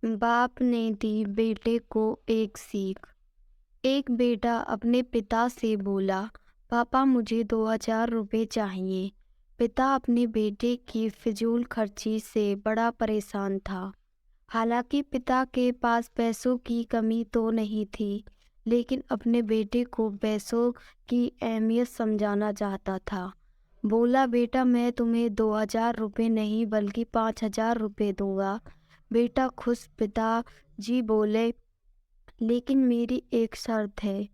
बाप ने दी बेटे को एक सीख। एक बेटा अपने पिता से बोला, पापा मुझे 2000 रुपये चाहिए। पिता अपने बेटे की फिजूल खर्ची से बड़ा परेशान था। हालांकि पिता के पास पैसों की कमी तो नहीं थी, लेकिन अपने बेटे को पैसों की अहमियत समझाना चाहता था। बोला, बेटा मैं तुम्हें 2000 रुपये नहीं बल्कि 5000 रुपये दूंगा। बेटा खुश। पिताजी बोले, लेकिन मेरी एक शर्त है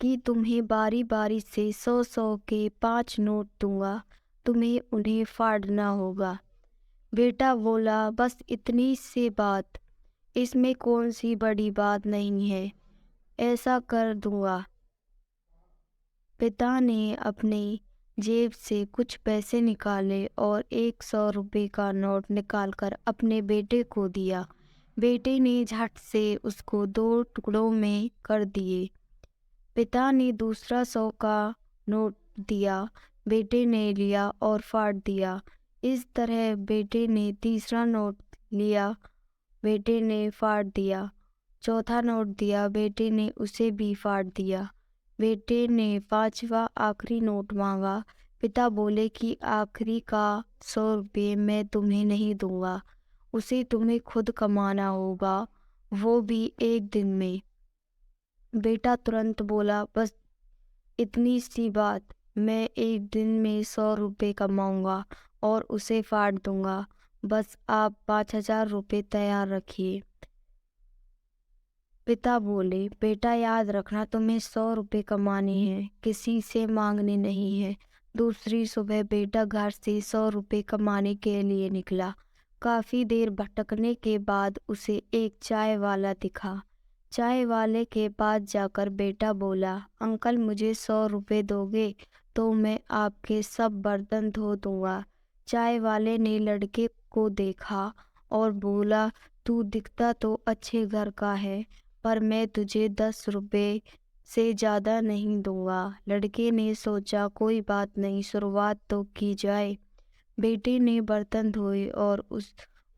कि तुम्हें बारी बारी से 100-100 के 5 नोट दूंगा। तुम्हें उन्हें फाड़ना होगा। बेटा बोला, बस इतनी सी बात, इसमें कौन सी बड़ी बात नहीं है, ऐसा कर दूंगा। पिता ने अपनी जेब से कुछ पैसे निकाले और 100 रुपये का नोट निकालकर अपने बेटे को दिया। बेटे ने झट से उसको 2 टुकड़ों में कर दिए। पिता ने दूसरा 100 का नोट दिया। बेटे ने लिया और फाड़ दिया। इस तरह बेटे ने तीसरा नोट लिया। बेटे ने फाड़ दिया। चौथा नोट दिया। बेटे ने उसे भी फाड़ दिया। बेटे ने 5वां आखिरी नोट मांगा। पिता बोले कि आखिरी का 100 रुपये मैं तुम्हें नहीं दूंगा, उसे तुम्हें खुद कमाना होगा, वो भी एक दिन में। बेटा तुरंत बोला, बस इतनी सी बात, मैं एक दिन में 100 रुपये कमाऊंगा और उसे फाड़ दूंगा। बस आप 5000 रुपये तैयार रखिए। पिता बोले, बेटा याद रखना, तुम्हें 100 रुपये कमाने हैं, किसी से मांगने नहीं है। दूसरी सुबह बेटा घर से 100 रुपये कमाने के लिए निकला। काफी देर भटकने के बाद उसे एक चाय वाला दिखा। चाय वाले के पास जाकर बेटा बोला, अंकल मुझे 100 रुपये दोगे तो मैं आपके सब बर्तन धो दूंगा। चाय वाले ने लड़के को देखा और बोला, तू दिखता तो अच्छे घर का है, पर मैं तुझे 10 रुपये से ज़्यादा नहीं दूंगा। लड़के ने सोचा, कोई बात नहीं, शुरुआत तो की जाए। बेटे ने बर्तन धोए और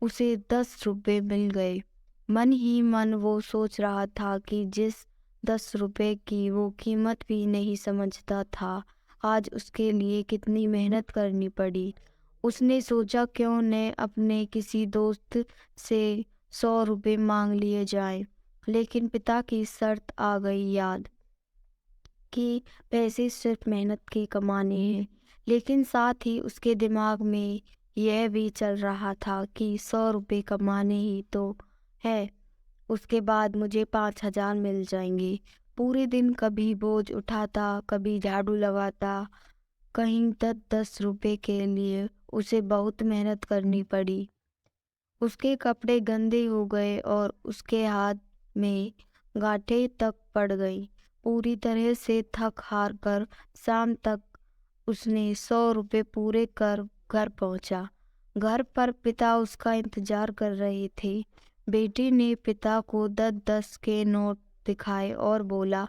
उसे 10 रुपये मिल गए। मन ही मन वो सोच रहा था कि जिस 10 रुपये की वो कीमत भी नहीं समझता था, आज उसके लिए कितनी मेहनत करनी पड़ी। उसने सोचा, क्यों न अपने किसी दोस्त से 100 रुपये मांग लिए जाएं। लेकिन पिता की शर्त आ गई याद कि पैसे सिर्फ मेहनत के कमाने हैं। लेकिन साथ ही उसके दिमाग में यह भी चल रहा था कि 100 रुपये कमाने ही तो है, उसके बाद मुझे 5000 मिल जाएंगे। पूरे दिन कभी बोझ उठाता, कभी झाड़ू लगाता, कहीं 10-10 रुपये के लिए उसे बहुत मेहनत करनी पड़ी। उसके कपड़े गंदे हो गए और उसके हाथ में गांठें तक पड़ गईं। पूरी तरह से थक हार कर शाम तक उसने 100 रुपये पूरे कर घर पहुंचा। घर पर पिता उसका इंतजार कर रहे थे। बेटे ने पिता को 10-10 के नोट दिखाए और बोला,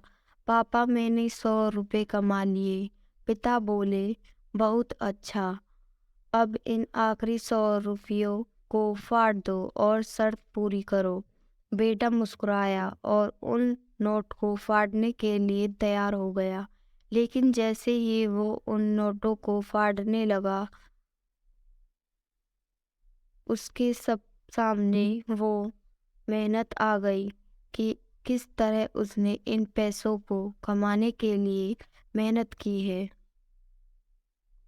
पापा मैंने 100 रुपये कमा लिए। पिता बोले, बहुत अच्छा, अब इन आखिरी 100 रुपयों को फाड़ दो और शर्त पूरी करो। बेटा मुस्कुराया और उन नोट को फाड़ने के लिए तैयार हो गया। लेकिन जैसे ही वो उन नोटों को फाड़ने लगा, उसके सब सामने वो मेहनत आ गई कि किस तरह उसने इन पैसों को कमाने के लिए मेहनत की है।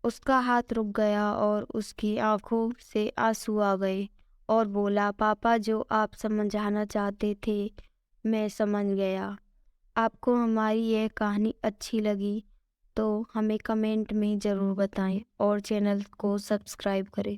उसका हाथ रुक गया और उसकी आंखों से आंसू आ गए और बोला, पापा जो आप समझाना चाहते थे मैं समझ गया। आपको हमारी यह कहानी अच्छी लगी तो हमें कमेंट में ज़रूर बताएं और चैनल को सब्सक्राइब करें।